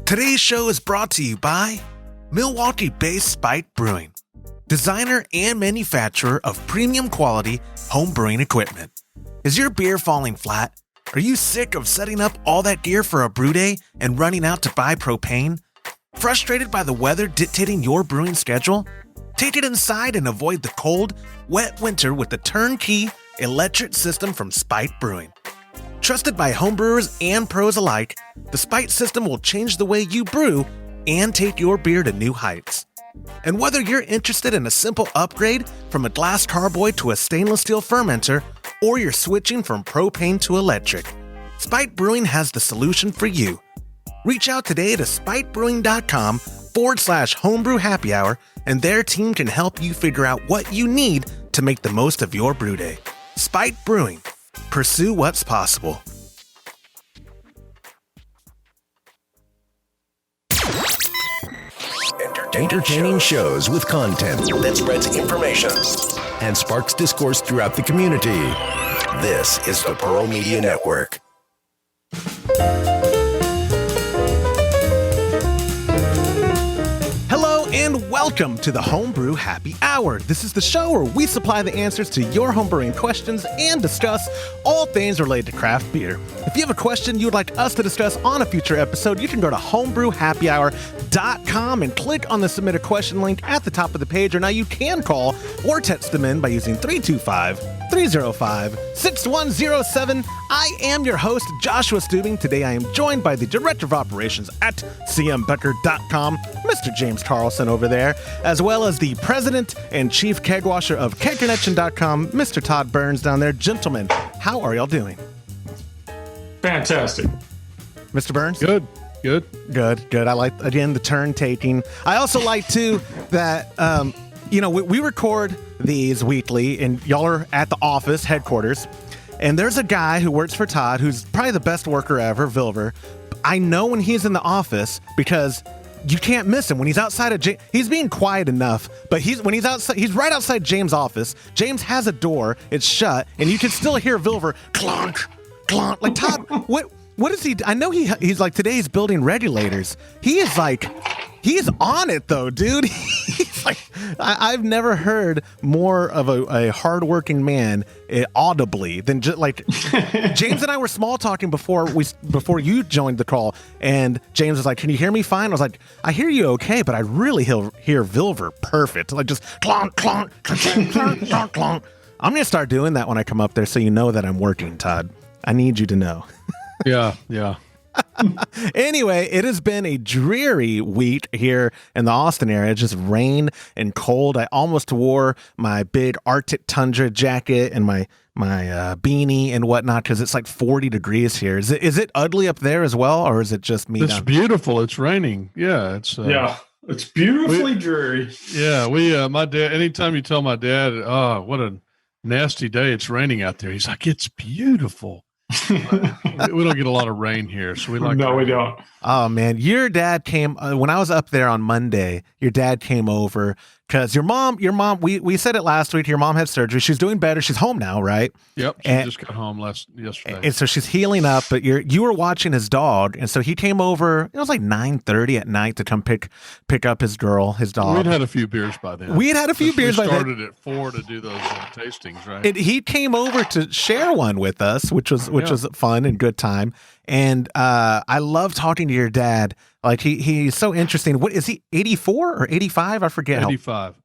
Today's show is brought to you by Milwaukee-based Spike Brewing, designer and manufacturer of premium quality home brewing equipment. Is your beer falling flat? Are you sick of setting up all that gear for a brew day and running out to buy propane? Frustrated by the weather dictating your brewing schedule? Take it inside and avoid the cold, wet winter with the turnkey electric system from Spike Brewing. Trusted by homebrewers and pros alike, the Spike system will change the way you brew and take your beer to new heights. And whether you're interested in a simple upgrade from a glass carboy to a stainless steel fermenter, or you're switching from propane to electric, Spike Brewing has the solution for you. Reach out today to spikebrewing.com/homebrew happy hour, and their team can help you figure out what you need to make the most of your brew day. Spike Brewing. Pursue what's possible. Entertaining shows with content that spreads information and sparks discourse throughout the community. This is the Pearl Media Network. Hello and welcome to the Homebrew Happy Hour. This is the show where we supply the answers to your homebrewing questions and discuss all things related to craft beer. If you have a question you would like us to discuss on a future episode, you can go to homebrewhappyhour.com and click on the submit a question link at the top of the page, or now you can call or text them in by using 325-305-6107. I am your host, Joshua Stubing. Today I am joined by the Director of Operations at cmbecker.com, Mr. James Carlson over there, as well as the President and Chief Keg Washer of kegconnection.com, Mr. Todd Burns down there. Gentlemen, how are y'all doing? Fantastic. Mr. Burns? Good. I like, again, the turn taking. I also like, too, that, we record these weekly, and y'all are at the office headquarters, and there's a guy who works for Todd who's probably the best worker ever, Vilver. I know when he's in the office because you can't miss him. When he's outside of he's being quiet enough, but when he's outside, he's right outside James' office. James has a door, it's shut, and you can still hear Vilver clonk, clonk. Like, Todd, what is he? I know he's like, today he's building regulators. He is like, he's on it though, dude. He's like, I've never heard more of a hardworking man audibly than just like James and I were small talking before you joined the call, and James was like, "Can you hear me fine?" I was like, "I hear you okay, but I really hear Vilver perfect, like just clonk clonk clonk clonk clonk clonk." I'm gonna start doing that when I come up there, so you know that I'm working, Todd. I need you to know. Yeah. Anyway, it has been a dreary week here in the Austin area. Just rain and cold. I almost wore my big Arctic tundra jacket and my beanie and whatnot because it's like 40 degrees here. Is it ugly up there as well, or is it just me? It's beautiful. It's raining. Yeah, it's beautifully dreary. Yeah, my dad. Anytime you tell my dad, "Oh, what a nasty day! It's raining out there," he's like, "It's beautiful." We don't get a lot of rain here, so we don't. Oh man, your dad came when I was up there on Monday. Your dad came over because your mom. We said it last week. Your mom had surgery. She's doing better. She's home now, right? Yep. She just got home yesterday, and so she's healing up. But you were watching his dog, and so he came over. It was like 9:30 at night to come pick up his dog. We'd had a few beers by then. We had a few beers by then. We started at 4 to do those tastings, right? He came over to share one with us, which was fun and good time. And I love talking to your dad. Like he's so interesting. What is he? 84 or 85? I forget. 85.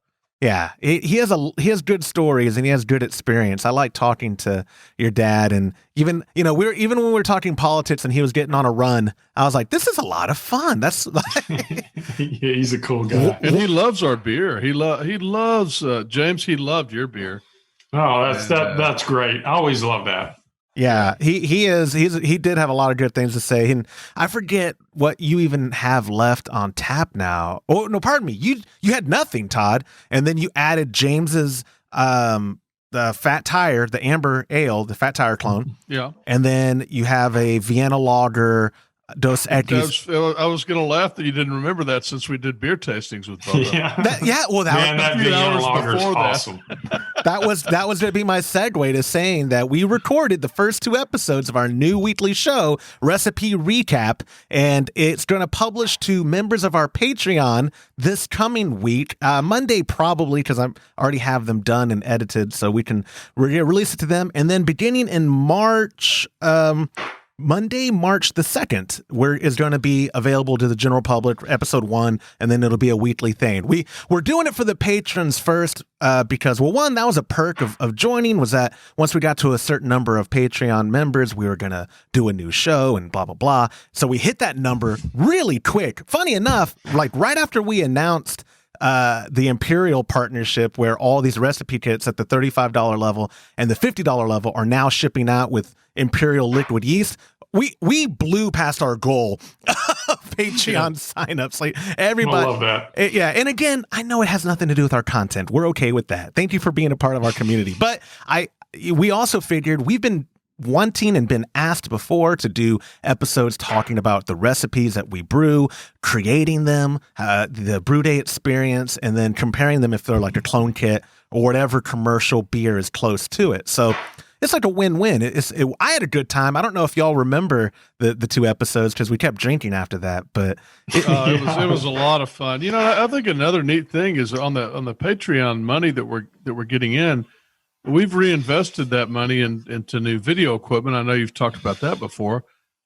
Yeah, he has good stories and he has good experience. I like talking to your dad, and even when we were talking politics and he was getting on a run, I was like, this is a lot of fun. That's yeah, he's a cool guy, and he loves our beer. He loves James. He loved your beer. Oh, that's great. I always love that. Yeah, he did have a lot of good things to say, and I forget what you even have left on tap now. Oh no, pardon me. You had nothing, Todd, and then you added James's the Fat Tire, the Amber Ale, the Fat Tire clone. Yeah, and then you have a Vienna Lager Dos Equis. I was going to laugh that you didn't remember that since we did beer tastings with both. Well, that video logger is awesome. that was going to be my segue to saying that we recorded the first 2 episodes of our new weekly show, Recipe Recap, and it's going to publish to members of our Patreon this coming week, Monday probably, because I already have them done and edited, so we can release it to them. And then beginning in March, Monday, March the 2nd, is going to be available to the general public, episode 1, and then it'll be a weekly thing. We're doing it for the patrons first because, well, one, that was a perk of joining, was that once we got to a certain number of Patreon members, we were going to do a new show and blah, blah, blah. So we hit that number really quick. Funny enough, like right after we announced the Imperial partnership, where all these recipe kits at the $35 level and the $50 level are now shipping out with Imperial liquid yeast, we blew past our goal of Patreon signups. Like everybody, I love that. Yeah. And again, I know it has nothing to do with our content. We're okay with that. Thank you for being a part of our community. But we also figured we've been wanting and been asked before to do episodes talking about the recipes that we brew, creating them, the brew day experience, and then comparing them if they're like a clone kit or whatever commercial beer is close to it. So it's like a win-win. I had a good time. I don't know if y'all remember the 2 episodes because we kept drinking after that, but it was a lot of fun. You know, I think another neat thing is on the Patreon money that we're getting in, we've reinvested that money into new video equipment. I know you've talked about that before,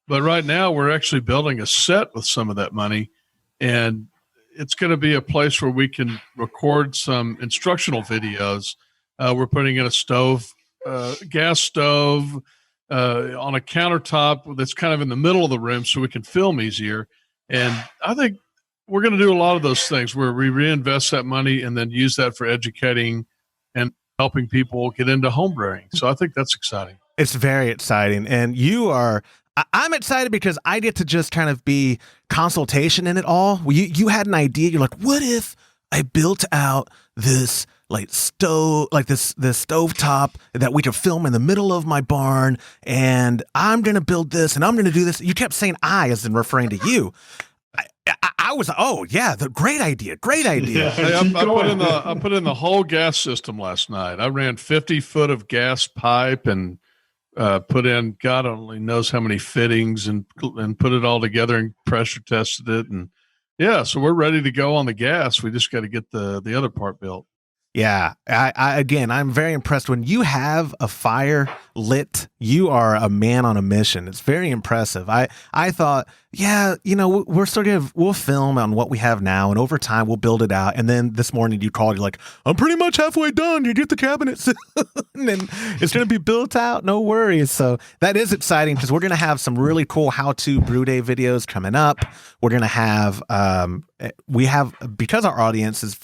but right now we're actually building a set with some of that money, and it's going to be a place where we can record some instructional videos. We're putting in a stove, gas stove, on a countertop that's kind of in the middle of the room so we can film easier. And I think we're going to do a lot of those things where we reinvest that money and then use that for educating and helping people get into homebrewing. So I think that's exciting. It's very exciting. And I'm excited because I get to just kind of be consultation in it all. You had an idea. You're like, what if I built out this like stove, like this stove top that we could film in the middle of my barn, and I'm going to build this and I'm going to do this. You kept saying I as in referring to you. I was, oh yeah, great idea. Yeah, hey, I put in the whole gas system last night. I ran 50 foot of gas pipe and put in God only knows how many fittings and put it all together and pressure tested it. And yeah, so we're ready to go on the gas. We just got to get the other part built. Yeah. I'm very impressed. When you have a fire lit, you are a man on a mission. It's very impressive. I thought, yeah, we'll film on what we have now, and over time we'll build it out. And then this morning you called, you're like, I'm pretty much halfway done. You get the cabinets and then it's going to be built out. No worries. So that is exciting because we're going to have some really cool how-to brew day videos coming up. We're going to have, because our audience is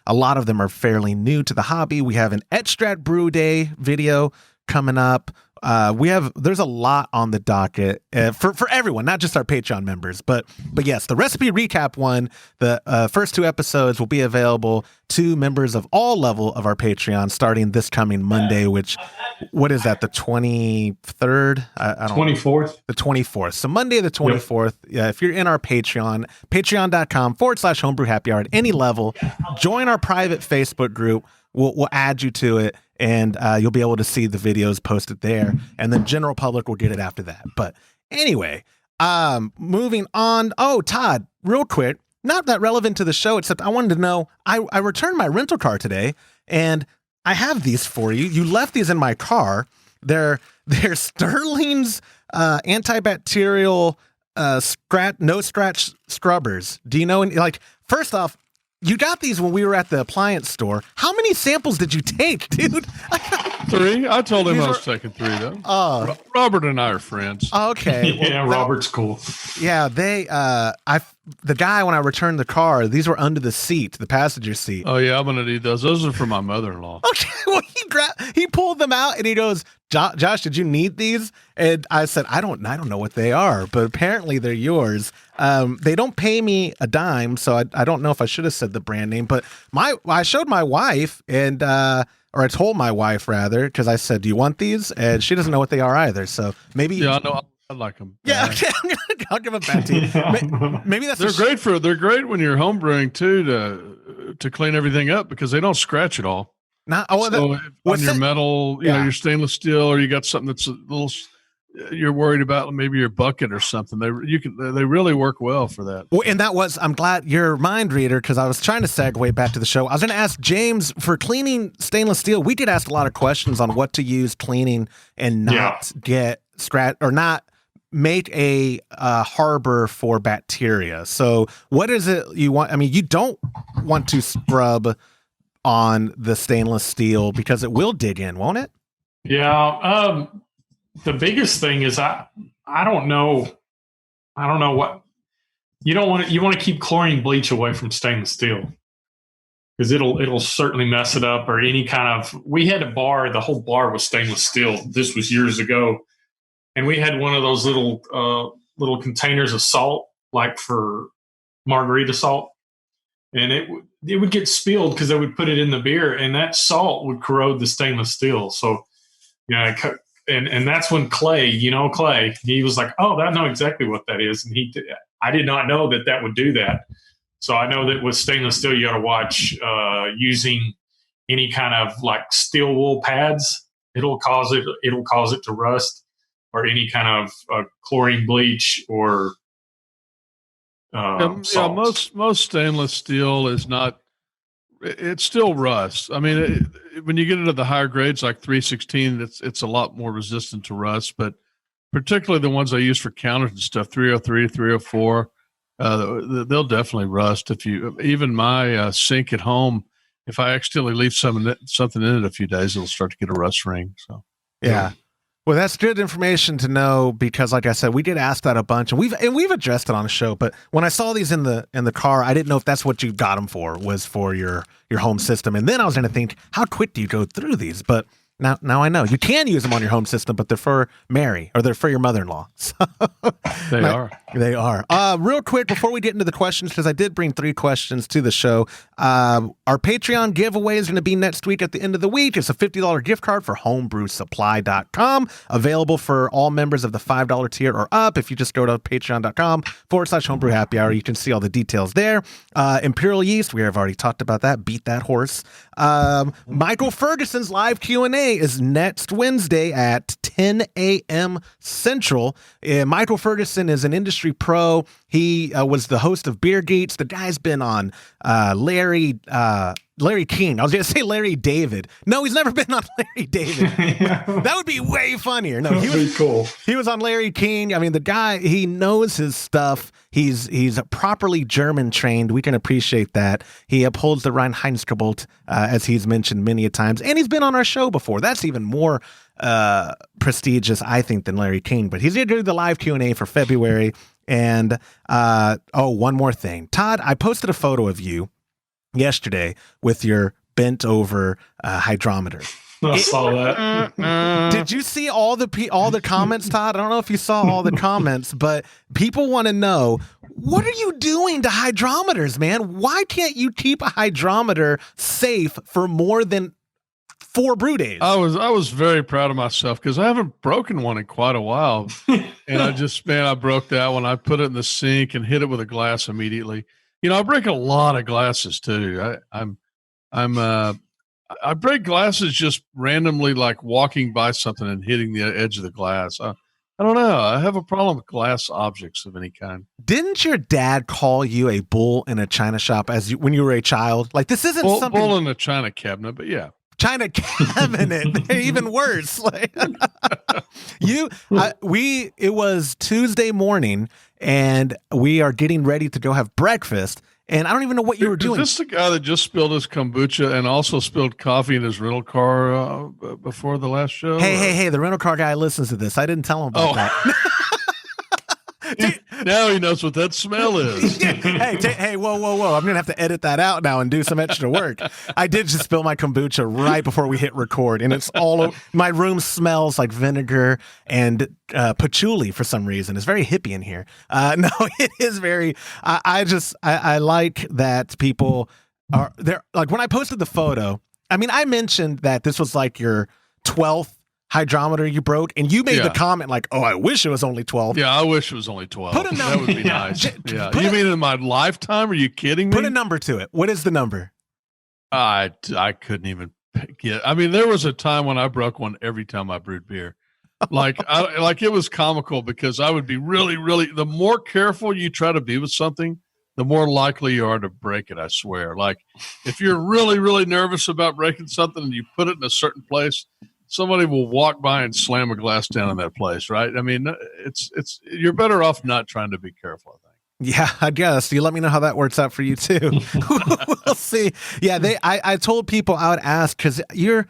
a lot of them are fairly new to the hobby. We have an extract brew day video coming up. There's a lot on the docket for everyone, not just our Patreon members, but yes, the recipe recap one, the first 2 episodes will be available to members of all level of our Patreon starting this coming Monday, what is that? The 23rd? 24th. The 24th. So Monday, the 24th. Yep. Yeah. If you're in our Patreon, patreon.com/homebrew happy hour at any level, join our private Facebook group. We'll add you to it, and you'll be able to see the videos posted there, and the general public will get it after that. But anyway, moving on. Oh, Todd, real quick, not that relevant to the show, except I wanted to know, I returned my rental car today, and I have these for you. You left these in my car. They're Sterling's antibacterial no scratch scrubbers. Do you know? Like, first off, you got these when we were at the appliance store. How many samples did you take, dude? 3. I told him I was taking 3, though. Robert and I are friends. Okay. Yeah, Robert's cool. Yeah, the guy, when I returned the car, these were under the seat, the passenger seat. Oh, yeah, I'm going to need those. Those are for my mother-in-law. Okay, well, he pulled them out, and he goes, Josh, did you need these? And I said, I don't know what they are, but apparently they're yours. They don't pay me a dime, so I don't know if I should have said the brand name, but I showed my wife, and or I told my wife rather, because I said, do you want these? And she doesn't know what they are either. So maybe. Yeah, I know. I like them. Yeah, okay, I'll give them back to you. Maybe that's they're great when you're home brewing too to clean everything up because they don't scratch at all. Not on your metal, your stainless steel, or you got something that's a little. You're worried about maybe your bucket or something. They really work well for that. Well, and I'm glad you're a mind reader because I was trying to segue back to the show. I was going to ask James for cleaning stainless steel. We did ask a lot of questions on what to use cleaning and not get scratch or not make a harbor for bacteria. So what is it you want? I mean, you don't want to scrub on the stainless steel because it will dig in, won't it? Yeah. The biggest thing is I don't know what you don't want. You want to keep chlorine bleach away from stainless steel because it'll certainly mess it up. Or any kind of. We had a bar. The whole bar was stainless steel. This was years ago. And we had one of those little containers of salt, like for margarita salt, and it would get spilled because they would put it in the beer, and that salt would corrode the stainless steel. So, and that's when Clay, he was like, "Oh, I know exactly what that is," and I did not know that would do that. So I know that with stainless steel, you got to watch using any kind of like steel wool pads. It'll cause it to rust. Or any kind of chlorine bleach or most stainless steel is not. It still rusts. I mean, when you get into the higher grades like 316, it's a lot more resistant to rust. But particularly the ones I use for counters and stuff, 303, 304, they'll definitely rust. Even my sink at home, if I accidentally leave something in it a few days, it'll start to get a rust ring. So yeah. Well, that's good information to know because, like I said, we did ask that a bunch, and we've addressed it on the show. But when I saw these in the car, I didn't know if that's what you got them for, was for your home system. And then I was going to think, how quick do you go through these? But now I know you can use them on your home system, but they're for Mary or they're for your mother-in-law. So They are. Real quick before we get into the questions, because I did bring 3 questions to the show. Our Patreon giveaway is going to be next week at the end of the week. It's a $50 gift card for homebrewsupply.com, available for all members of the $5 tier or up. If you just go to patreon.com/homebrew happy hour, you can see all the details there. Imperial yeast, we have already talked about that. Beat that horse. Michael Ferguson's live Q&A is next Wednesday at 10 a.m. Central. Michael Ferguson is an industry pro. He was the host of Beer Geeks. The guy's been on Larry King. I was going to say Larry David. No, he's never been on Larry David. That would be way funnier. No, he was cool. He was on Larry King. I mean, the guy, he knows his stuff. He's properly German trained. We can appreciate that. He upholds the Reinheitsgebot, as he's mentioned many a times, and he's been on our show before. That's even more prestigious, I think, than Larry King. But he's going to do the live Q&A for February. And one more thing, Todd, I posted a photo of you yesterday with your bent over hydrometer. I saw that. Did you see all the comments, Todd? I don't know if you saw all the comments, but people want to know, what are you doing to hydrometers, man? Why can't you keep a hydrometer safe for more than 4 brew days? I was very proud of myself because I haven't broken one in quite a while. And I broke that one. I put it in the sink and hit it with a glass immediately. I break a lot of glasses too. I break glasses just randomly, like walking by something and hitting the edge of the glass. I don't know. I have a problem with glass objects of any kind. Didn't your dad call you a bull in a china shop when you were a child? Like, this isn't something. Bull in a china cabinet, but yeah. China cabinet. They're even worse. Like, it was Tuesday morning and we are getting ready to go have breakfast. And I don't even know what you were doing. Is this the guy that just spilled his kombucha and also spilled coffee in his rental car before the last show? Hey, the rental car guy listens to this. I didn't tell him about that. Now he knows what that smell is. Hey, whoa. I'm going to have to edit that out now and do some extra work. I did just spill my kombucha right before we hit record, and it's all over. My room smells like vinegar and patchouli for some reason. It's very hippie in here. No, it is very, I like that people are there. Like when I posted the photo, I mean, I mentioned that this was like your 12th hydrometer you broke, and you made the comment like, "Oh, I wish it was only 12." Yeah, I wish it was only 12. Put a number. That would be nice. Yeah, you mean in my lifetime? Are you kidding me? Put a number to it. What is the number? I couldn't even get. I mean, there was a time when I broke one every time I brewed beer. Like it was comical because I would be really, really. The more careful you try to be with something, the more likely you are to break it. I swear. Like if you're really, really nervous about breaking something and you put it in a certain place, somebody will walk by and slam a glass down in that place, right? I mean, it's you're better off not trying to be careful, I think. Yeah, I guess. You let me know how that works out for you too. We'll see. Yeah, I told people I would ask because you're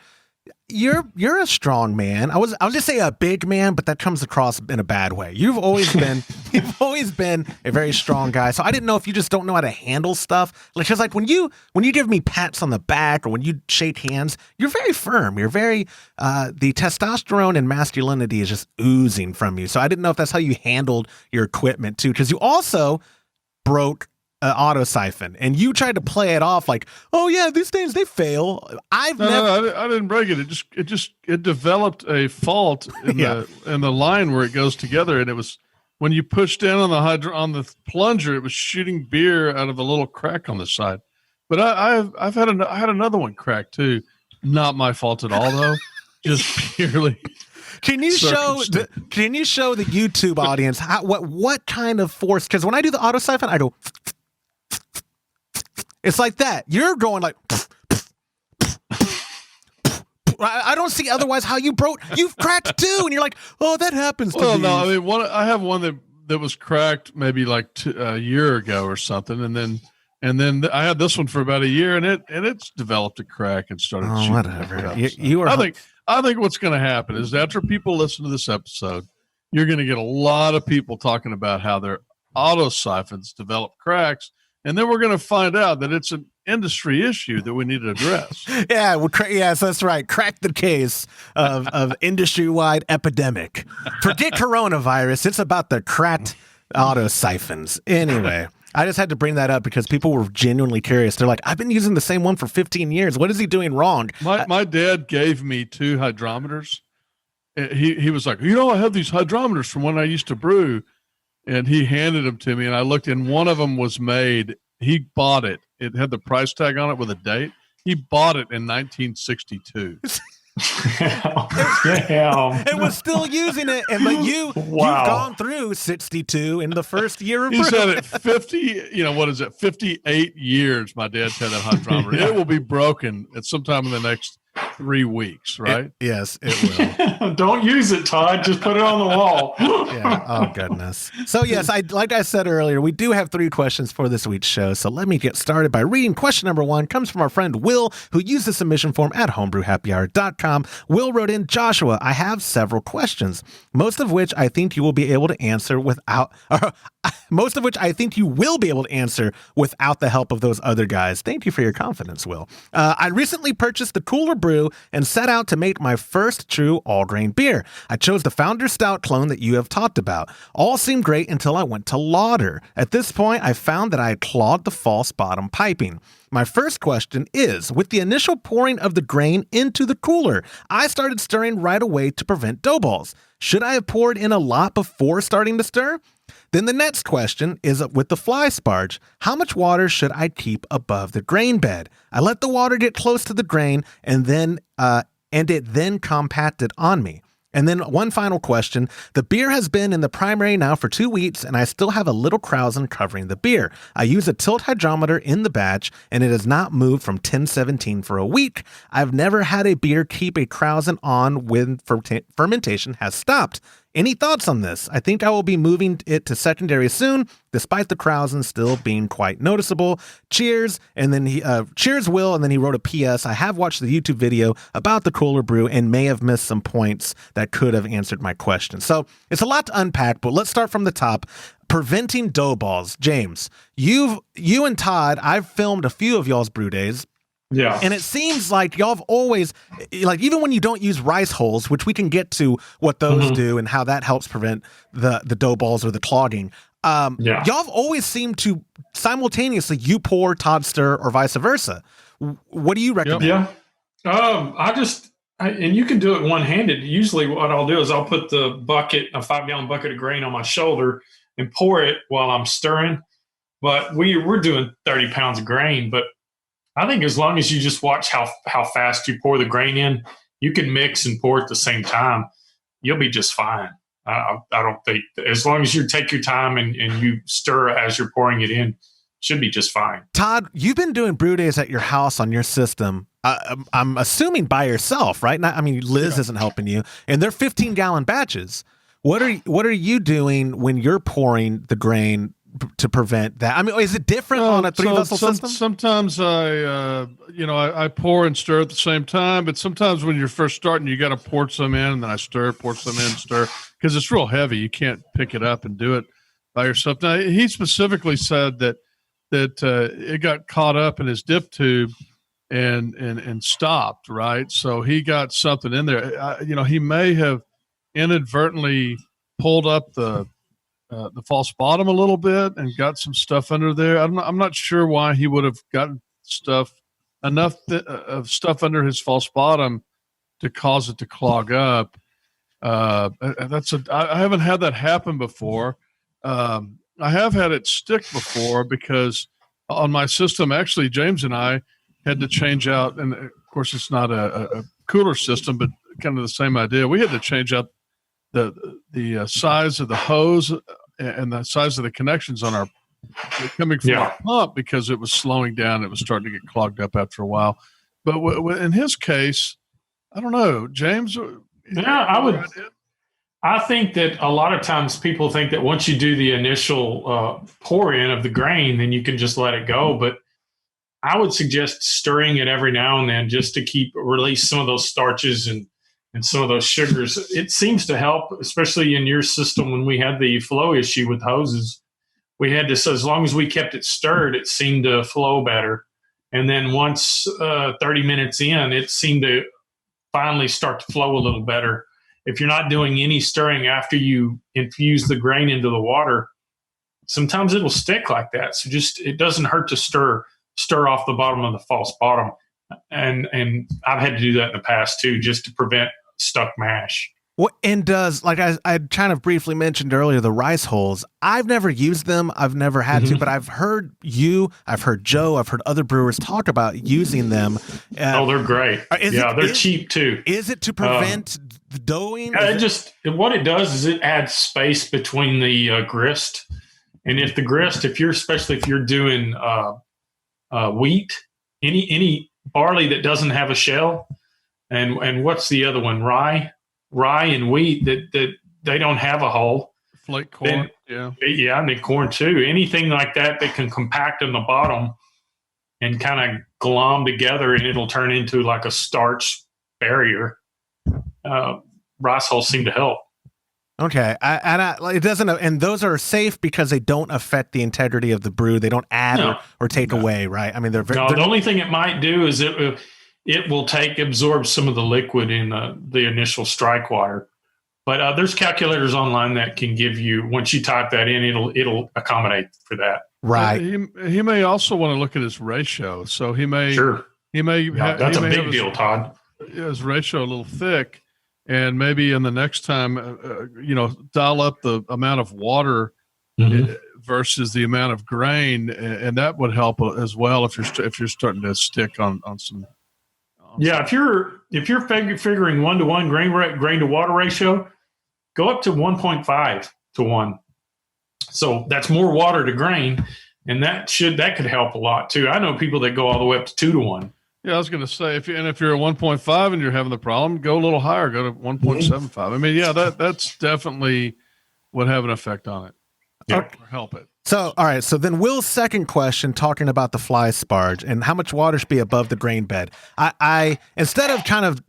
a strong man. I'll just say a big man, but that comes across in a bad way. You've always been a very strong guy. So I didn't know if you just don't know how to handle stuff. Because like when you give me pats on the back or when you shake hands, you're very firm. You're very the testosterone and masculinity is just oozing from you. So I didn't know if that's how you handled your equipment too. Because you also broke auto siphon, and you tried to play it off like, oh yeah, these things they fail. I didn't break it. It developed a fault in the line where it goes together, and it was when you pushed down on the plunger, it was shooting beer out of a little crack on the side. But I had another one crack too. Not my fault at all though. Just purely. Can you show the YouTube audience what kind of force? Because when I do the auto siphon, I go. It's like that. You're going like. I don't see otherwise how you broke. You've cracked too, and you're like, oh, that happens to me. Well, no, I mean, I have one that was cracked maybe like a year ago or something, and then I had this one for about a year, and it's developed a crack and started. Oh, whatever. You are. I think what's going to happen is after people listen to this episode, you're going to get a lot of people talking about how their auto siphons develop cracks. And then we're going to find out that it's an industry issue that we need to address. Yeah, yes, that's right. Crack the case of industry-wide epidemic. Forget coronavirus. It's about the cracked auto siphons. Anyway, I just had to bring that up because people were genuinely curious. They're like, I've been using the same one for 15 years. What is he doing wrong? My dad gave me 2 hydrometers. He was like, I have these hydrometers from when I used to brew. And he handed them to me, and I looked, and one of them was made. He bought it. It had the price tag on it with a date. He bought it in 1962. And was still using it. But you've gone through 62 in the first year of He's had it 58 years. My dad's had that hydrometer. It will be broken at some time in the next 3 weeks, right? Yes, it will. Don't use it, Todd. Just put it on the wall. Yeah. Oh, goodness. So, yes, like I said earlier, we do have 3 questions for this week's show. So let me get started by reading question number 1. Comes from our friend Will, who used the submission form at homebrewhappyhour.com. Will wrote in, Joshua, I have several questions, most of which I think you will be able to answer without the help of those other guys. Thank you for your confidence, Will. I recently purchased the Cooler Brew and set out to make my first true all-grain beer. I chose the Founder Stout clone that you have talked about. All seemed great until I went to lauter. At this point, I found that I had clawed the false bottom piping. My first question is, with the initial pouring of the grain into the cooler, I started stirring right away to prevent dough balls. Should I have poured in a lot before starting to stir? Then the next question is with the fly sparge. How much water should I keep above the grain bed? I let the water get close to the grain and it then compacted on me. And then one final question. The beer has been in the primary now for 2 weeks, and I still have a little krausen covering the beer. I use a tilt hydrometer in the batch, and it has not moved from 1017 for a week. I've never had a beer keep a krausen on when fermentation has stopped. Any thoughts on this? I think I will be moving it to secondary soon, despite the krausen still being quite noticeable. Cheers. And then cheers, Will. And then he wrote a PS. I have watched the YouTube video about the Cooler Brew and may have missed some points that could have answered my question. So it's a lot to unpack, but let's start from the top. Preventing dough balls. James, you and Todd, I've filmed a few of y'all's brew days. Yeah. And it seems like y'all have always, like, even when you don't use rice hulls, which we can get to what those do and how that helps prevent the dough balls or the clogging. Y'all have always seemed to simultaneously, you pour, Todd stir, or vice versa. What do you recommend? Yeah. I just and you can do it one-handed. Usually what I'll do is I'll put the bucket, a 5-gallon bucket of grain on my shoulder and pour it while I'm stirring. But we're doing 30 pounds of grain. But I think as long as you just watch how fast you pour the grain in, you can mix and pour at the same time. You'll be just fine. I don't think, as long as you take your time and you stir as you're pouring it in, should be just fine. Todd, you've been doing brew days at your house on your system. I'm assuming by yourself, right? Liz isn't helping you, and they're 15-gallon batches. What are you doing when you're pouring the grain to prevent that? I mean, is it different on a 3-vessel system? Sometimes I pour and stir at the same time, but sometimes when you're first starting, you got to pour some in, and then I pour some in, stir, because it's real heavy. You can't pick it up and do it by yourself. Now, he specifically said that it got caught up in his dip tube and stopped, right? So he got something in there. He may have inadvertently pulled up the false bottom a little bit and got some stuff under there. I'm not sure why he would have gotten enough of stuff under his false bottom to cause it to clog up. I haven't had that happen before. I have had it stick before because on my system, actually, James and I had to change out, and of course, it's not a cooler system, but kind of the same idea. We had to change out the size of the hose and the size of the connections on our coming from our pump because it was slowing down. It was starting to get clogged up after a while. But in his case, I don't know, James. Yeah, I think that a lot of times people think that once you do the initial pour in of the grain, then you can just let it go. But I would suggest stirring it every now and then just to release some of those starches and some of those sugars. It seems to help, especially in your system when we had the flow issue with hoses. We had this, as long as we kept it stirred, it seemed to flow better. And then once 30 minutes in, it seemed to finally start to flow a little better. If you're not doing any stirring after you infuse the grain into the water, sometimes it'll stick like that. So it doesn't hurt to stir off the bottom of the false bottom. And I've had to do that in the past too, just to prevent stuck mash. What, and does, like I kind of briefly mentioned earlier, the rice hulls, I've never used them. I've never had to, but I've heard I've heard Joe, I've heard other brewers talk about using them. They're great. They're cheap too. Is it to prevent the doughing? What it does is it adds space between the grist. And especially if you're doing wheat, any barley that doesn't have a shell, and what's the other one? Rye and wheat that they don't have a hull. Flake corn, and the corn too. Anything like that can compact in the bottom and kind of glom together, and it'll turn into like a starch barrier. Rice hulls seem to help. Okay, it doesn't, and those are safe because they don't affect the integrity of the brew. They don't add or take away, right? I mean, they're the only thing it might do is it will absorb some of the liquid in the initial strike water. But there's calculators online that can give you, once you type that in, it'll accommodate for that. Right. He may also want to look at his ratio. So he may that's a big deal, Todd. His ratio a little thick, and maybe in the next time, dial up the amount of water versus the amount of grain, and that would help as well if you're starting to stick on some. If you're figuring 1-to-1 grain to water ratio, go up to 1.5 to 1. So that's more water to grain, and that could help a lot too. I know people that go all the way up to 2 to 1. Yeah, I was going to say if you're at 1.5 and you're having the problem, go a little higher, go to 1.75. I mean, that's definitely would have an effect on it. Yeah, or help it. So, all right. So then Will's second question, talking about the fly sparge and how much water should be above the grain bed. I instead of kind of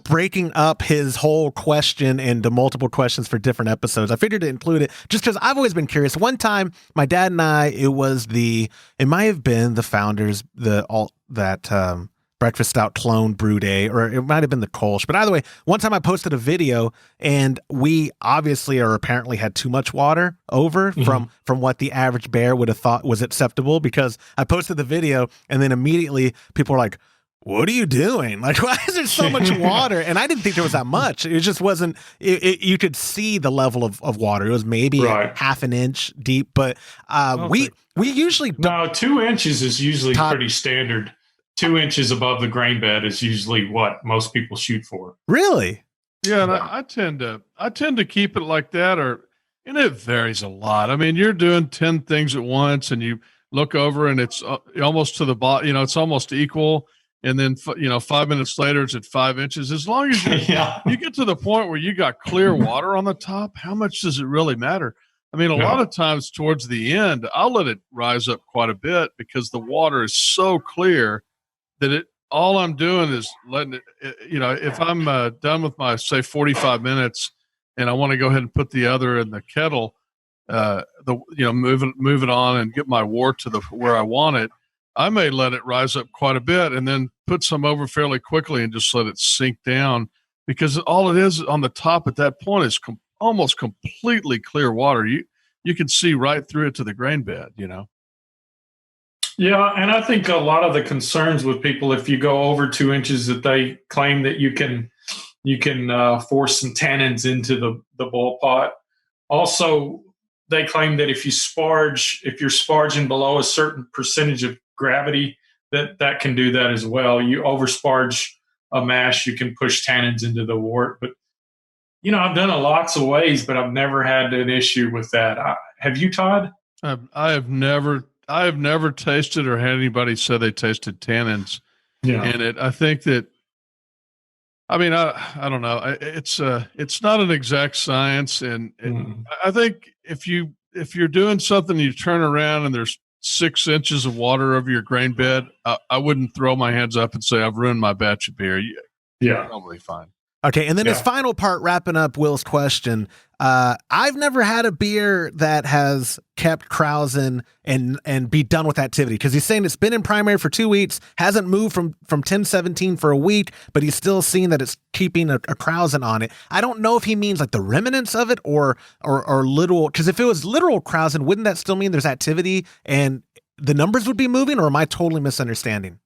breaking up his whole question into multiple questions for different episodes, I figured to include it just because I've always been curious. One time, my dad and I, it might have been the founders, breakfast stout clone brew day, or it might have been the Kolsch. But either way, one time I posted a video and we obviously or apparently had too much water over from what the average bear would have thought was acceptable, because I posted the video and then immediately people were like, what are you doing? Like, why is there so much water? And I didn't think there was that much. It just wasn't, you could see the level of water. It was maybe half an inch deep, but we usually don't. No, 2 inches is usually pretty standard. 2 inches above the grain bed is usually what most people shoot for. Really? Yeah, and I tend to keep it like that, and it varies a lot. I mean, you're doing 10 things at once, and you look over, and it's almost to the bottom. It's almost equal. And then, 5 minutes later, it's at 5 inches. As long as you get to the point where you got clear water on the top, how much does it really matter? I mean, a lot of times towards the end, I'll let it rise up quite a bit because the water is so clear that all I'm doing is letting it, if I'm done with my, say, 45 minutes and I want to go ahead and put the other in the kettle, move it on and get my wort to where I want it, I may let it rise up quite a bit and then put some over fairly quickly and just let it sink down, because all it is on the top at that point is almost completely clear water. You can see right through it to the grain bed, Yeah, and I think a lot of the concerns with people, if you go over 2 inches, that they claim that you can force some tannins into the bowl pot. Also, they claim that if you're sparging below a certain percentage of gravity, that can do that as well. You oversparge a mash, you can push tannins into the wort. But I've done it lots of ways, but I've never had an issue with that. Have you, Todd? I have never tasted or had anybody say they tasted tannins in it. I think that, I mean, I don't know. It's not an exact science, and I think if you're doing something, you turn around and there's 6 inches of water over your grain bed, I wouldn't throw my hands up and say I've ruined my batch of beer. You're probably fine. Okay, and then his final part, wrapping up Will's question. I've never had a beer that has kept Krausen and be done with activity, because he's saying it's been in primary for 2 weeks, hasn't moved from 1017 for a week, but he's still seeing that it's keeping a Krausen on it. I don't know if he means like the remnants of it or literal, because if it was literal Krausen, wouldn't that still mean there's activity and the numbers would be moving, or am I totally misunderstanding?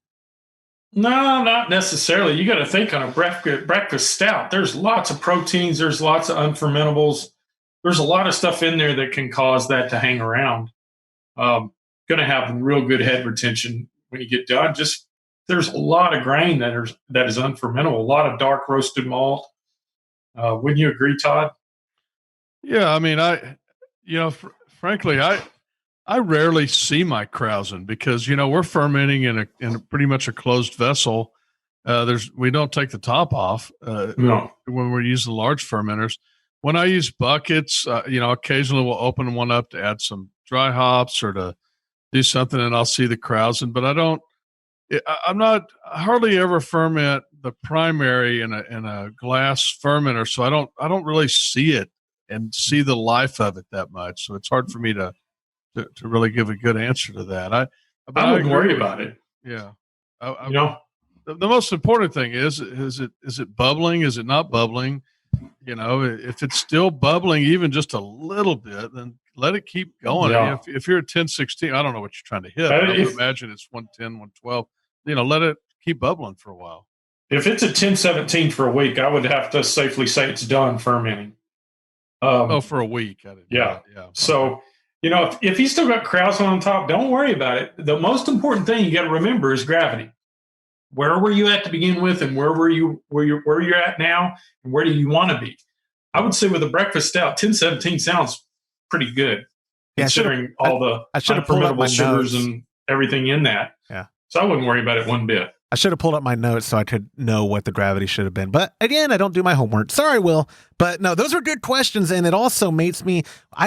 No, not necessarily. You got to think on a breakfast stout, there's lots of proteins, there's lots of unfermentables. There's a lot of stuff in there that can cause that to hang around. Going to have real good head retention when you get done. Just there's a lot of grain that is unfermentable, a lot of dark roasted malt. Wouldn't you agree, Todd? Yeah, I mean, frankly, I rarely see my Krausen because, we're fermenting in a pretty much a closed vessel. We don't take the top off when we're using large fermenters. When I use buckets, occasionally we'll open one up to add some dry hops or to do something, and I'll see the Krausen. But I hardly ever ferment the primary in a glass fermenter, so I don't really see it and see the life of it that much. So it's hard for me to really give a good answer to that. I wouldn't worry about it. Yeah. The most important thing is it bubbling? Is it not bubbling? If it's still bubbling even just a little bit, then let it keep going. Yeah. If you're at 1016, I don't know what you're trying to hit. I would imagine it's 110, 112. Let it keep bubbling for a while. If it's at 1017 for a week, I would have to safely say it's done fermenting. For a week. Yeah. So, if you still got Krausen on top, don't worry about it. The most important thing you got to remember is gravity. Where were you at to begin with, and where you're at now, and where do you want to be? I would say with a breakfast stout, 1017 sounds pretty good, considering all the unfermentable sugars and everything in that. Yeah. So I wouldn't worry about it one bit. I should have pulled up my notes so I could know what the gravity should have been. But again, I don't do my homework. Sorry, Will. But no, those were good questions. And it also makes me,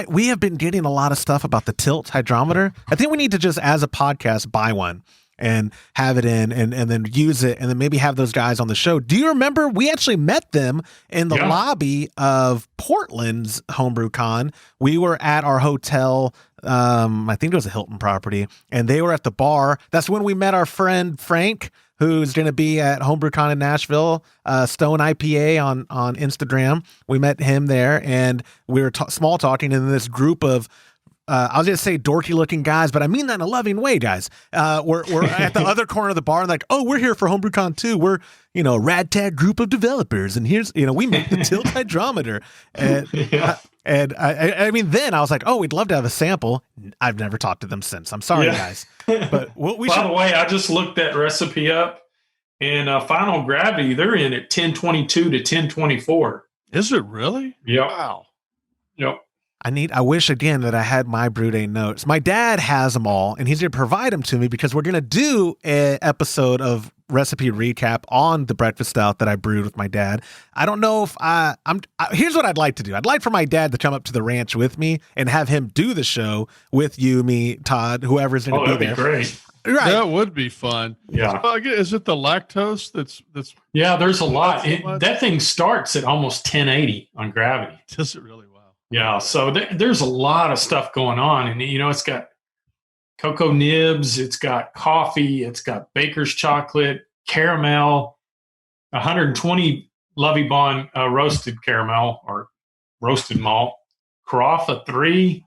we have been getting a lot of stuff about the tilt hydrometer. I think we need to just, as a podcast, buy one and have it in and then use it and then maybe have those guys on the show. Do you remember we actually met them in the lobby of Portland's Homebrew Con? We were at our hotel. I think it was a Hilton property, and they were at the bar. That's when we met our friend Frank, who's going to be at HomebrewCon in Nashville, Stone IPA on Instagram. We met him there, and we were small talking, and this group of I'll just say dorky looking guys, but I mean that in a loving way, guys. We're at the other corner of the bar and like, oh, we're here for HomebrewCon 2. We're, a ragtag group of developers. And here's, we make the tilt hydrometer. And, I mean, then I was like, oh, we'd love to have a sample. I've never talked to them since. I'm sorry, guys. But By the way, I just looked that recipe up, and Final Gravity, they're in at 1022 to 1024. Is it really? Yep. Wow. Yep. I wish again that I had my Brew Day notes. My dad has them all, and he's going to provide them to me because we're going to do an episode of recipe recap on the breakfast stout that I brewed with my dad. I don't know if here's what I'd like to do. I'd like for my dad to come up to the ranch with me and have him do the show with you, me, Todd, whoever's going to be there. That'd be great. Right. That would be fun. Yeah. Is it the lactose that's? Yeah, there's a lot. That thing starts at almost 1080 on Gravity. Does it really? Wow. Yeah. So there's a lot of stuff going on, and it's got cocoa nibs, it's got coffee, it's got baker's chocolate, caramel, 120 Lovey-Bond roasted caramel or roasted malt, Carafa 3.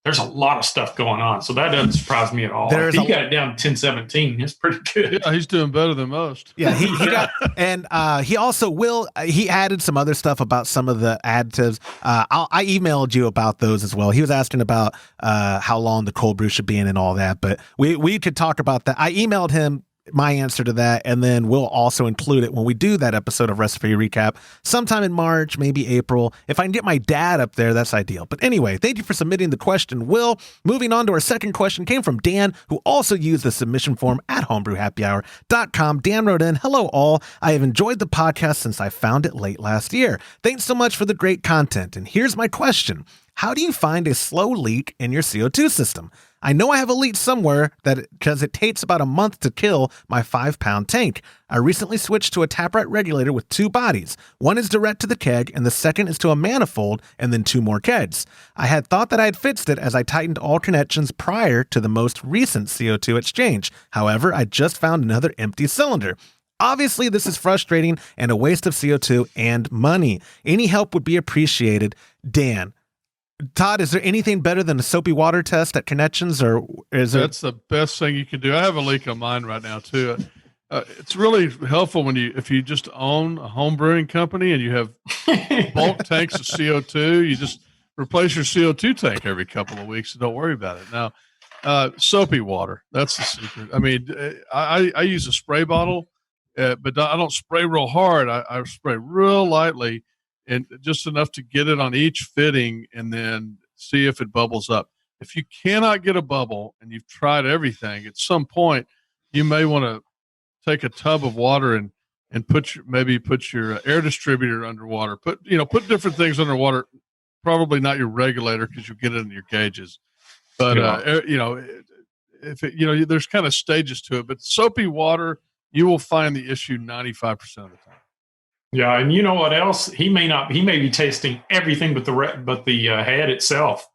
There's a lot of stuff going on, so that doesn't surprise me at all. He got it down to 1017. It's pretty good. Yeah, he's doing better than most. Yeah, he got, and he also he added some other stuff about some of the additives. I emailed you about those as well. He was asking about how long the cold brew should be in and all that, but we could talk about that. I emailed him my answer to that, and then we'll also include it when we do that episode of Recipe Recap sometime in March, maybe April. If I can get my dad up there, that's ideal. But anyway, thank you for submitting the question, Will. Moving on to our second question, came from Dan, who also used the submission form at homebrewhappyhour.com. Dan wrote in, hello all. I have enjoyed the podcast since I found it late last year. Thanks so much for the great content. And here's my question. How do you find a slow leak in your CO2 system? I know I have a leak somewhere because it takes about a month to kill my 5-pound tank. I recently switched to a taprite regulator with 2 bodies. One is direct to the keg, and the second is to a manifold, and then 2 more kegs. I had thought that I had fixed it as I tightened all connections prior to the most recent CO2 exchange. However, I just found another empty cylinder. Obviously, this is frustrating and a waste of CO2 and money. Any help would be appreciated. Dan. Todd, is there anything better than a soapy water test at connections, or is it? That's the best thing you can do. I have a leak on mine right now too. It's really helpful if you just own a home brewing company and you have bulk tanks of CO2. You just replace your CO2 tank every couple of weeks and don't worry about it. Now, soapy water, that's the secret. I mean, I use a spray bottle, but I don't spray real hard. I spray real lightly, and just enough to get it on each fitting and then see if it bubbles up. If you cannot get a bubble and you've tried everything, at some point you may want to take a tub of water and put your air distributor underwater. Put different things underwater. Probably not your regulator because you'll get it in your gauges. But there's kind of stages to it. But soapy water, you will find the issue 95% of the time. Yeah, and you know what else? He may be tasting everything but the head itself.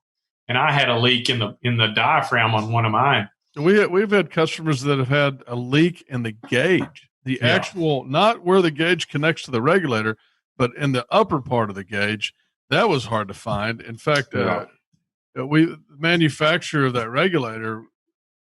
And I had a leak in the diaphragm on one of mine. We've had customers that have had a leak in the gauge, actual, not where the gauge connects to the regulator, but in the upper part of the gauge. That was hard to find. In fact, the manufacturer of that regulator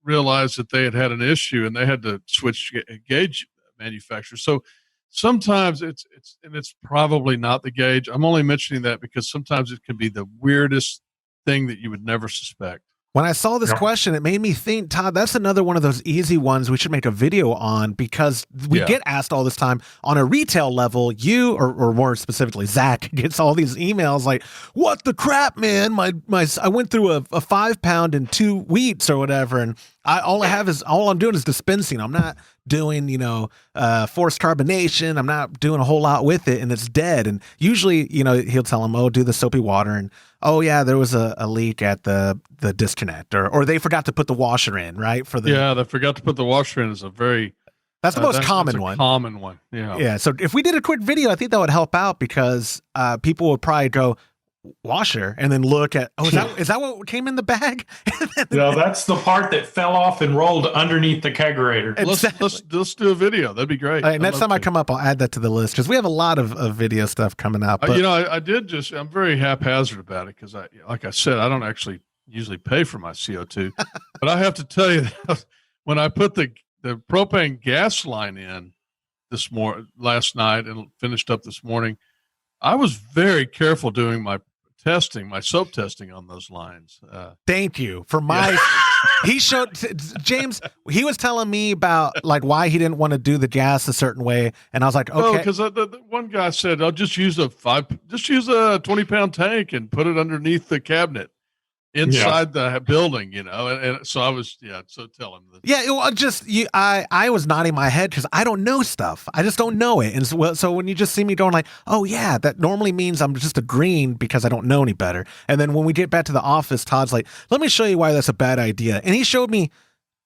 realized that they had an issue and they had to switch gauge manufacturers. So sometimes it's probably not the gauge. I'm only mentioning that because sometimes it can be the weirdest thing that you would never suspect. When I saw this question, it made me think, Todd, that's another one of those easy ones we should make a video on, because we get asked all this time on a retail level. You, or more specifically, Zach, gets all these emails like, what the crap, man? I went through a 5-pound and 2 wheats or whatever, and all I'm doing is dispensing. I'm not doing, forced carbonation. I'm not doing a whole lot with it, and it's dead. And usually, he'll tell them, oh, do the soapy water, and oh yeah, there was a leak at the disconnect, or they forgot to put the washer in, right? They forgot to put the washer in is that's the most common one. Common one, yeah. Yeah. So if we did a quick video, I think that would help out, because people would probably go, washer and then look at, is that what came in the bag? No, that's the part that fell off and rolled underneath the kegerator. Let's do a video. That'd be great. All right, next time I come up, I'll add that to the list because we have a lot of video stuff coming out. But, I'm very haphazard about it because like I said, I don't actually usually pay for my CO2, but I have to tell you that when I put the propane gas line in last night and finished up this morning, I was very careful doing my soap testing on those lines. Thank you for my. He showed James. He was telling me about like why he didn't want to do the gas a certain way, and I was like, okay. because the one guy said, "I'll just use a 20-pound tank and put it underneath the cabinet inside the building," and so I was, so tell him that. Yeah, I was nodding my head because I don't know stuff. I just don't know it. And so when you just see me going like, oh yeah, that normally means I'm just agreeing because I don't know any better. And then when we get back to the office, Todd's like, let me show you why that's a bad idea. And he showed me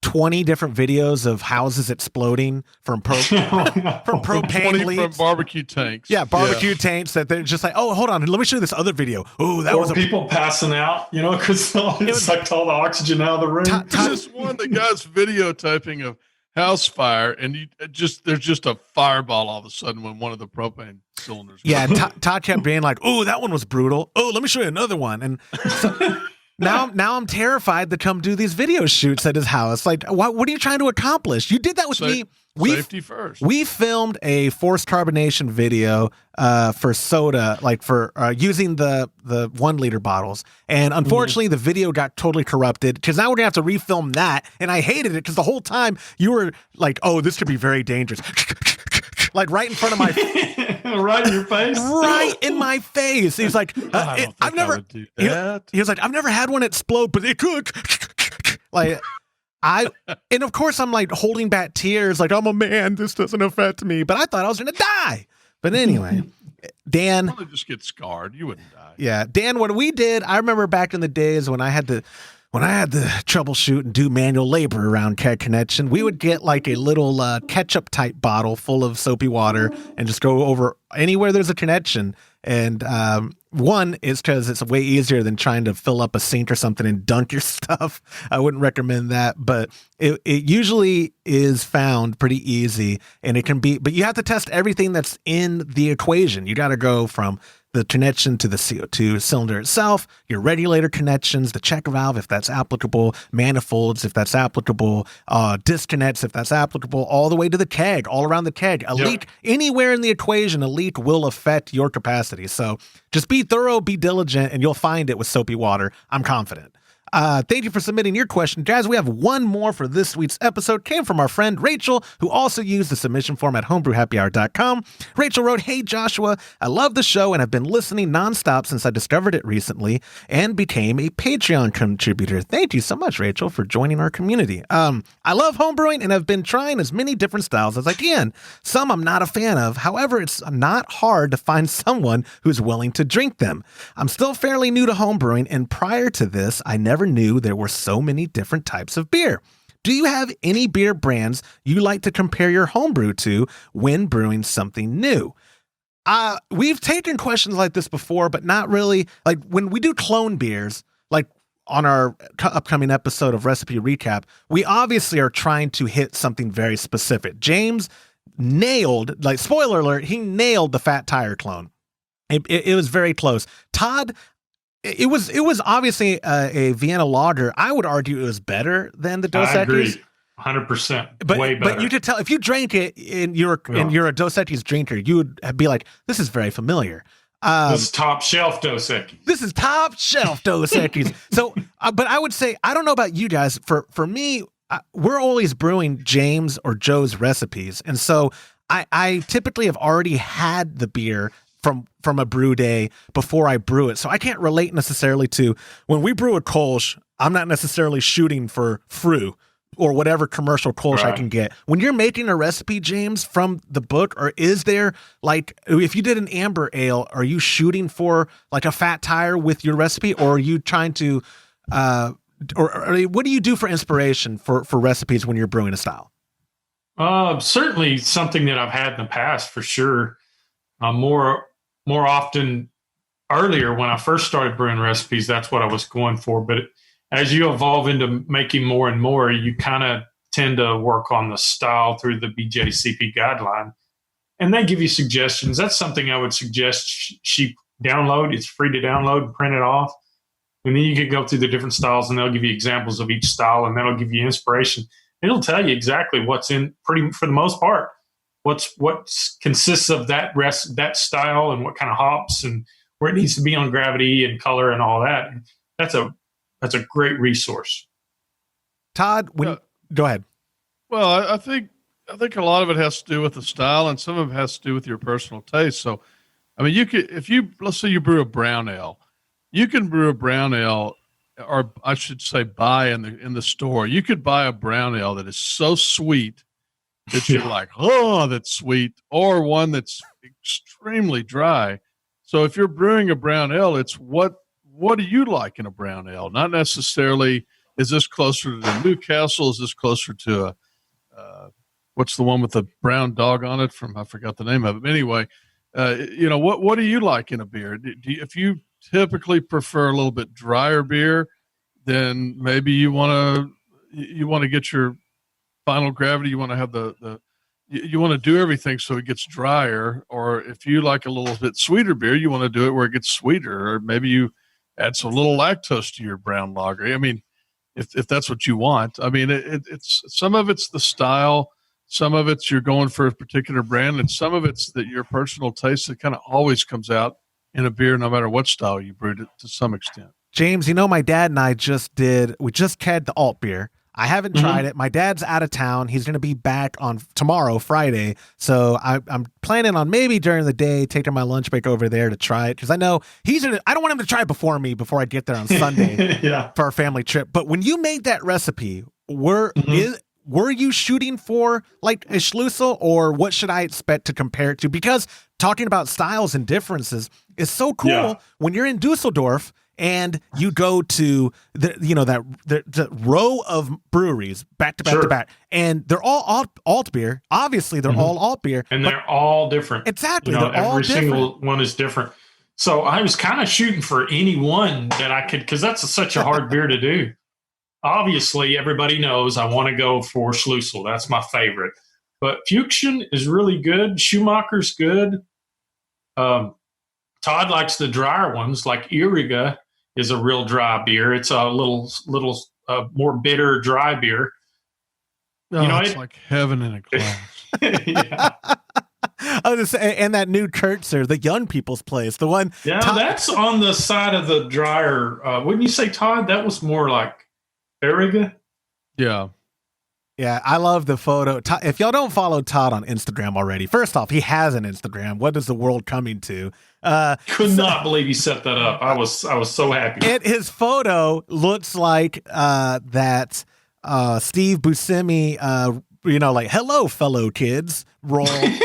20 different videos of houses exploding from propane leaks. From barbecue tanks. Yeah, barbecue tanks that they're just like, oh, hold on, let me show you this other video. Oh, that was people passing out, because it sucked all the oxygen out of the room. Just one, the guy's videotaping of house fire, and there's just a fireball all of a sudden when one of the propane cylinders. Yeah, Todd kept being like, oh, that one was brutal. Oh, let me show you another one. And so, Now I'm terrified to come do these video shoots at his house. Like, what are you trying to accomplish? You did that with me. Safety first. We filmed a forced carbonation video for soda, like for using the 1 liter bottles. And unfortunately, the video got totally corrupted because now we're going to have to refilm that. And I hated it because the whole time you were like, oh, this could be very dangerous. Like right in front of my right in your face. Right in my face. He's like, I've never do that. He was like, I've never had one explode, but it could. Like and of course I'm like holding back tears, like I'm a man, this doesn't affect me. But I thought I was gonna die. But anyway, Dan, probably just get scarred. You wouldn't die. Yeah, Dan, what we did, I remember back in the days when I had to troubleshoot and do manual labor around Keg Connection, we would get like a little ketchup type bottle full of soapy water and just go over anywhere there's a connection. And one is because it's way easier than trying to fill up a sink or something and dunk your stuff. I wouldn't recommend that, but it usually is found pretty easy, and it can be, but you have to test everything that's in the equation. You got to go from the connection to the CO2 cylinder itself, your regulator connections, the check valve, if that's applicable, manifolds, if that's applicable, disconnects, if that's applicable, all the way to the keg, all around the keg. A leak anywhere in the equation, a leak will affect your capacity. So just be thorough, be diligent, and you'll find it with soapy water. I'm confident. Thank you for submitting your question, Jazz. We have one more for this week's episode. Came from our friend Rachel, who also used the submission form at homebrewhappyhour.com. Rachel wrote, "Hey Joshua, I love the show and have been listening nonstop since I discovered it recently and became a Patreon contributor." Thank you so much, Rachel, for joining our community. I love homebrewing and have been trying as many different styles as I can. Some I'm not a fan of. However, it's not hard to find someone who's willing to drink them. I'm still fairly new to homebrewing, and prior to this, I never knew there were so many different types of beer. Do you have any beer brands you like to compare your homebrew to when brewing something new? We've taken questions like this before, but not really. Like when we do clone beers, like on our upcoming episode of Recipe Recap, we obviously are trying to hit something very specific. James nailed, like spoiler alert, he nailed the Fat Tire clone. It was very close. Todd, it was obviously a Vienna lager. I would argue it was better than the Dos Equis. I agree, 100%. Way better. But you could tell if you drank it and you're a Dos Equis drinker, you would be like, "This is very familiar." This is top shelf Dos Equis. This is top shelf Dos Equis. So, but I would say, I don't know about you guys. For me, we're always brewing James or Joe's recipes, and so I typically have already had the beer from a brew day before I brew it. So I can't relate necessarily to when we brew a Kolsch, I'm not necessarily shooting for Fru or whatever commercial Kolsch I can get. When you're making a recipe, James, from the book, or is there, like, if you did an amber ale, are you shooting for like a Fat Tire with your recipe, or are you trying to, or what do you do for inspiration for recipes when you're brewing a style? Certainly something that I've had in the past for sure. More often, earlier when I first started brewing recipes, that's what I was going for. But as you evolve into making more and more, you kind of tend to work on the style through the BJCP guideline. And they give you suggestions. That's something I would suggest she download. It's free to download and print it off. And then you can go through the different styles, and they'll give you examples of each style, and that'll give you inspiration. It'll tell you exactly what's in for the most part, what consists of that style and what kind of hops and where it needs to be on gravity and color and all that. That's a great resource. Todd, go ahead. Well, I think a lot of it has to do with the style, and some of it has to do with your personal taste. So, I mean, let's say you brew a brown ale, you can brew a brown ale, or I should say, buy in the store. You could buy a brown ale that is so sweet that you're like, oh, that's sweet, or one that's extremely dry. So, if you're brewing a brown ale, it's what do you like in a brown ale? Not necessarily, is this closer to the Newcastle? Is this closer to a what's the one with the brown dog on it I forgot the name of it. Anyway, what do you like in a beer? If you typically prefer a little bit drier beer, then maybe you want to get your final gravity. You want to have you want to do everything so it gets drier. Or if you like a little bit sweeter beer, you want to do it where it gets sweeter. Or maybe you add some little lactose to your brown lager. I mean, if that's what you want. I mean, it's some of it's the style. Some of it's you're going for a particular brand, and some of it's that your personal taste that kind of always comes out in a beer, no matter what style you brewed it to some extent. James, my dad and I we just kegged the alt beer. I haven't tried it. My dad's out of town. He's going to be back on tomorrow, Friday. So I'm planning on maybe during the day taking my lunch break over there to try it, because I know I don't want him to try it before me before I get there on Sunday for our family trip. But when you made that recipe, were you shooting for like a Schlussel, or what should I expect to compare it to? Because talking about styles and differences is so cool when you're in Dusseldorf and you go to the row of breweries back to back to back, and they're all alt beer. Obviously, they're all alt beer, and they're all different. Exactly, they're all every different. single one is different. So I was kind of shooting for any one that I could, because that's such a hard beer to do. Obviously, everybody knows I want to go for Schlussel. That's my favorite. But Fuchsen is really good. Schumacher's good. Todd likes the drier ones, like Iriga is a real dry beer. It's a little more bitter, dry beer. Oh, it's like heaven in a glass. Yeah. I was just saying, and that new Kurtzer, the young people's place, the one. Yeah, that's on the side of the drier. Wouldn't you say, Todd? That was more like Iriga? Yeah. Yeah, I love the photo. If y'all don't follow Todd on Instagram already, first off, he has an Instagram. What is the world coming to? Could not believe he set that up. I was so happy. His photo looks like that Steve Buscemi, like "Hello, fellow kids" roll. He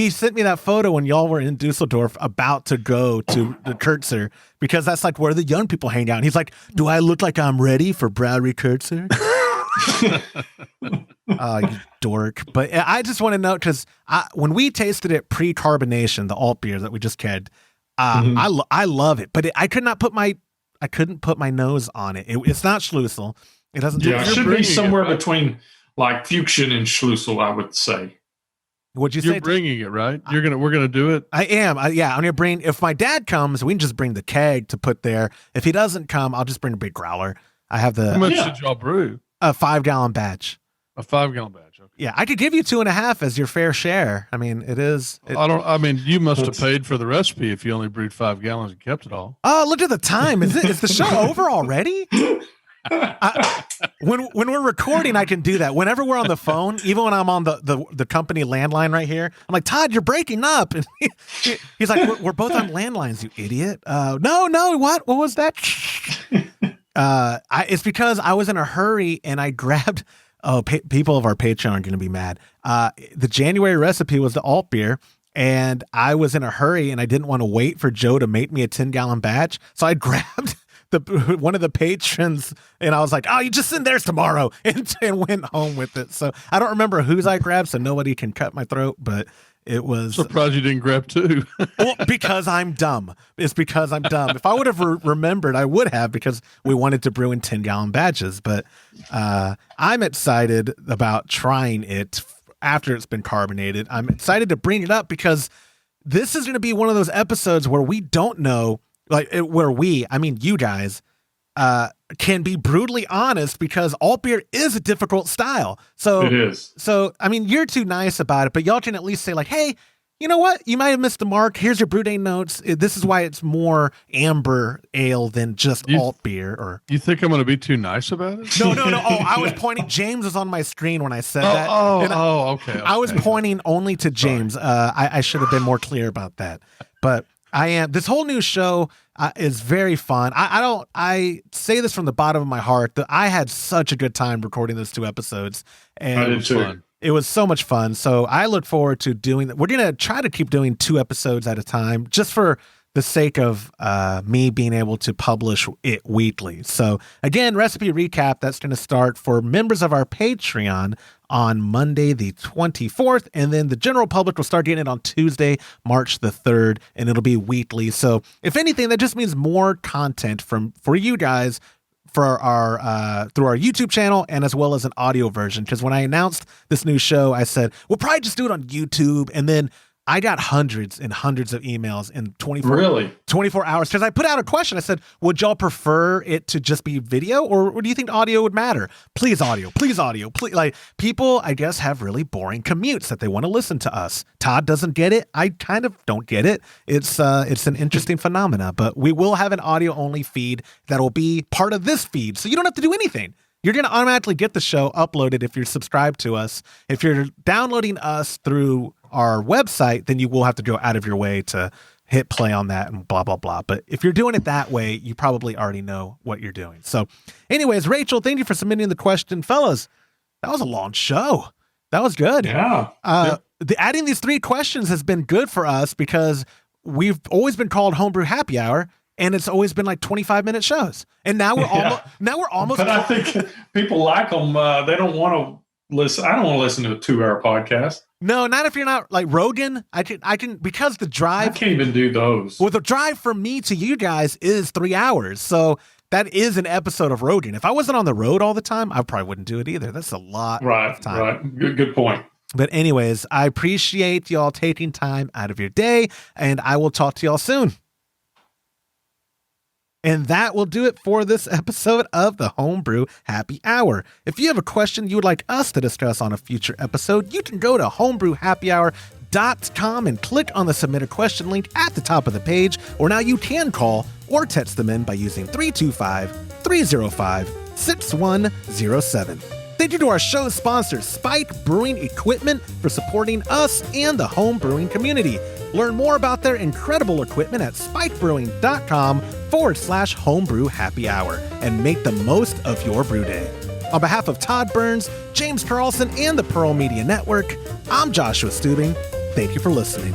sent me that photo when y'all were in Dusseldorf about to go to the Kurtzer, because that's like where the young people hang out. And he's like, "Do I look like I'm ready for Browry Kurtzer?" You dork. But I just want to know, because when we tasted it pre-carbonation, the alt beer that we just kegged, I love it, but I couldn't put my nose on it. It's not Schlussel. It doesn't. Yeah, it should be somewhere between like Fuchsen and Schlussel, I would say. Would you say? You're bringing it, right? We're gonna do it. I am. I'm gonna bring. If my dad comes, we can just bring the keg to put there. If he doesn't come, I'll just bring a big growler. I have the. How much did y'all brew? A 5-gallon batch. A 5-gallon batch. Okay. Yeah, I could give you 2.5 as your fair share. I mean, it is. You must have paid for the recipe if you only brewed 5 gallons and kept it all. Oh, look at the time. Is the show over already? When we're recording, I can do that. Whenever we're on the phone, even when I'm on the company landline right here, I'm like, Todd, you're breaking up. And he's like, we're both on landlines, you idiot. No, what was that? It's because I was in a hurry and I grabbed. People of our Patreon are going to be mad. The January recipe was the alt beer, and I was in a hurry and I didn't want to wait for Joe to make me a 10-gallon batch, so I grabbed one of the patrons, and I was like, "Oh, you just send theirs tomorrow," and went home with it. So I don't remember whose I grabbed, so nobody can cut my throat. But It was surprised you didn't grab 2. well, because I'm dumb. It's because I'm dumb. If I would have remembered, I would have, because we wanted to brew in 10-gallon batches. But I'm excited about trying it after it's been carbonated. I'm excited to bring it up because this is going to be one of those episodes where we don't know, I mean, you guys can be brutally honest, because alt beer is a difficult style. So it is. So, I mean, you're too nice about it, but y'all can at least say like, hey, you know what? You might have missed the mark. Here's your brew day notes. This is why it's more amber ale than just alt beer. Or you think I'm going to be too nice about it? No. Oh, I was pointing. James was on my screen when I said that. Okay. I was pointing only to James. I should have been more clear about that. But I am. This whole new show is very fun. I say this from the bottom of my heart that I had such a good time recording those 2 episodes, and I did too. It was so much fun. So I look forward to doing that. We're going to try to keep doing 2 episodes at a time, just for the sake of me being able to publish it weekly. So again, recipe recap, that's going to start for members of our Patreon on Monday the 24th, and then the general public will start getting it on Tuesday, March the 3rd, and it'll be weekly. So if anything, that just means more content for you guys for our through our YouTube channel, and as well as an audio version. Because when I announced this new show, I said we'll probably just do it on YouTube, and then I got hundreds and hundreds of emails in 24 hours, because I put out a question. I said, would y'all prefer it to just be video, or do you think audio would matter? Please audio. Like, people, I guess, have really boring commutes that they want to listen to us. Todd doesn't get it. I kind of don't get it. It's an interesting phenomena, but we will have an audio only feed that will be part of this feed. So you don't have to do anything. You're going to automatically get the show uploaded if you're subscribed to us. If you're downloading us through our website, then you will have to go out of your way to hit play on that and blah, blah, blah. But if you're doing it that way, you probably already know what you're doing. So anyways, Rachel, thank you for submitting the question. Fellas, that was a long show. That was good. Yeah. Adding these 3 questions has been good for us, because we've always been called Homebrew Happy Hour, and it's always been like 25-minute shows. And now we're almost. But I think people like them. They don't want to listen. I don't want to listen to a 2-hour podcast. No, not if you're not like Rogan. I can because the drive. I can't even do those. Well, the drive from me to you guys is 3 hours. So that is an episode of Rogan. If I wasn't on the road all the time, I probably wouldn't do it either. That's a lot of time. Right. Good point. But anyways, I appreciate y'all taking time out of your day, and I will talk to y'all soon. And that will do it for this episode of the Homebrew Happy Hour. If you have a question you would like us to discuss on a future episode, you can go to homebrewhappyhour.com and click on the Submit a Question link at the top of the page, or now you can call or text them in by using 325-305-6107. Thank you to our show's sponsor, Spike Brewing Equipment, for supporting us and the home brewing community. Learn more about their incredible equipment at spikebrewing.com/homebrew happy hour and make the most of your brew day. On behalf of Todd Burns, James Carlson, and the Pearl Media Network, I'm Joshua Stubing. Thank you for listening.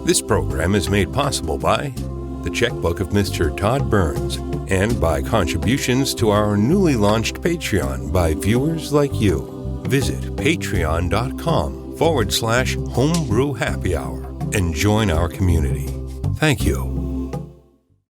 This program is made possible by the checkbook of Mr. Todd Burns and by contributions to our newly launched Patreon by viewers like you. Visit patreon.com/homebrew happy hour and join our community. Thank you.